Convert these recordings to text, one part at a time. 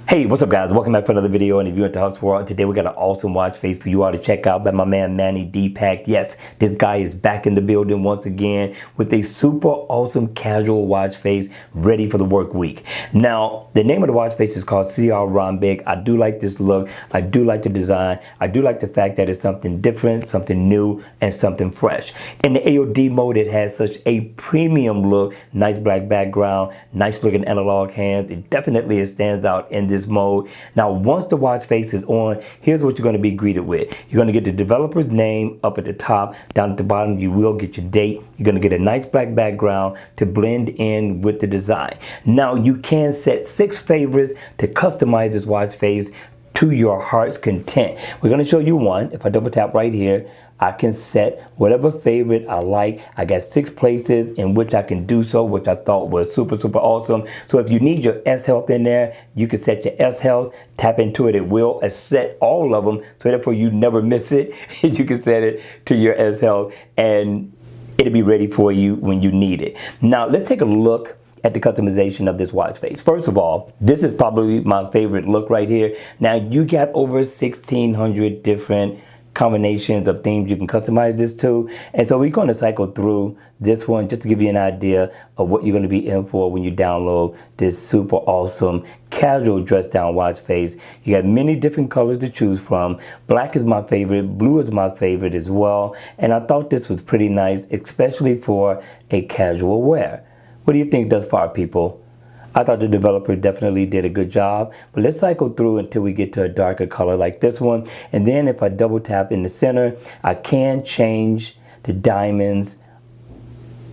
Hey, what's up guys? Welcome back for another video. And if you're into Huck's World, today we got an awesome watch face for you all to check out by my man Manny D-Pack. Yes, this guy is back in the building once again with a super awesome casual watch face ready for the work week. Now, the name of the watch face is called CR Rhombik. I do like this look. I do like the design. I do like the fact that it's something different, something new, and something fresh. In the AOD mode, it has such a premium look, nice black background, nice looking analog hands. It definitely stands out in this mode. Now, once the watch face is on, here's what you're going to be greeted with. You're going to get the developer's name up at the top. Down at the bottom, you will get your date. You're going to get a nice black background to blend in with the design. Now, you can set 6 favorites to customize this watch face to your heart's content. We're going to show you one. If I double tap right here, I can set whatever favorite I like. I got 6 places in which I can do so, which I thought was super awesome. So if you need your S health in there, you can set your S health, tap into it. It will set all of them. So therefore you never miss it. You can set it to your S health and it'll be ready for you when you need it. Now let's take a look at the customization of this watch face. First of all, this is probably my favorite look right here. Now you got over 1,600 different combinations of themes you can customize this to, and so we're going to cycle through this one just to give you an idea of what you're going to be in for when you download this super awesome casual dress down watch face. You got many different colors to choose from. Black is my favorite, blue is my favorite as well, and I thought this was pretty nice, especially for a casual wear. What do you think thus far, people? I thought the developer definitely did a good job, but let's cycle through until we get to a darker color like this one. And then if I double tap in the center, I can change the diamonds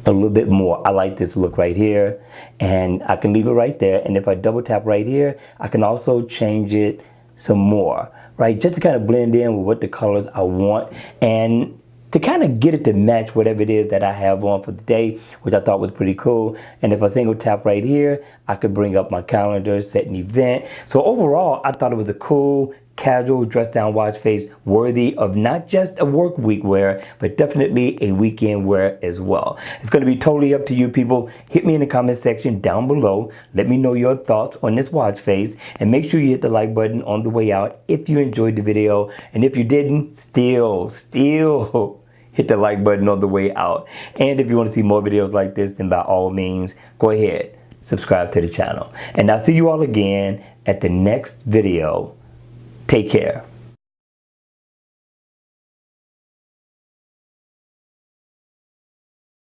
a little bit more. I like this look right here, and I can leave it right there. And if I double tap right here, I can also change it some more, right? Just to kind of blend in with what the colors I want, and to kind of get it to match whatever it is that I have on for the day, which I thought was pretty cool. And if I single tap right here, I could bring up my calendar, set an event. So overall, I thought it was a cool, casual dress down watch face worthy of not just a work week wear, but definitely a weekend wear as well. It's going to be totally up to you, people. Hit me in the comment section down below. Let me know your thoughts on this watch face, and make sure you hit the like button on the way out if you enjoyed the video. And if you didn't, still hit the like button on the way out. And if you want to see more videos like this, then by all means, go ahead, subscribe to the channel. And I'll see you all again at the next video. Take care.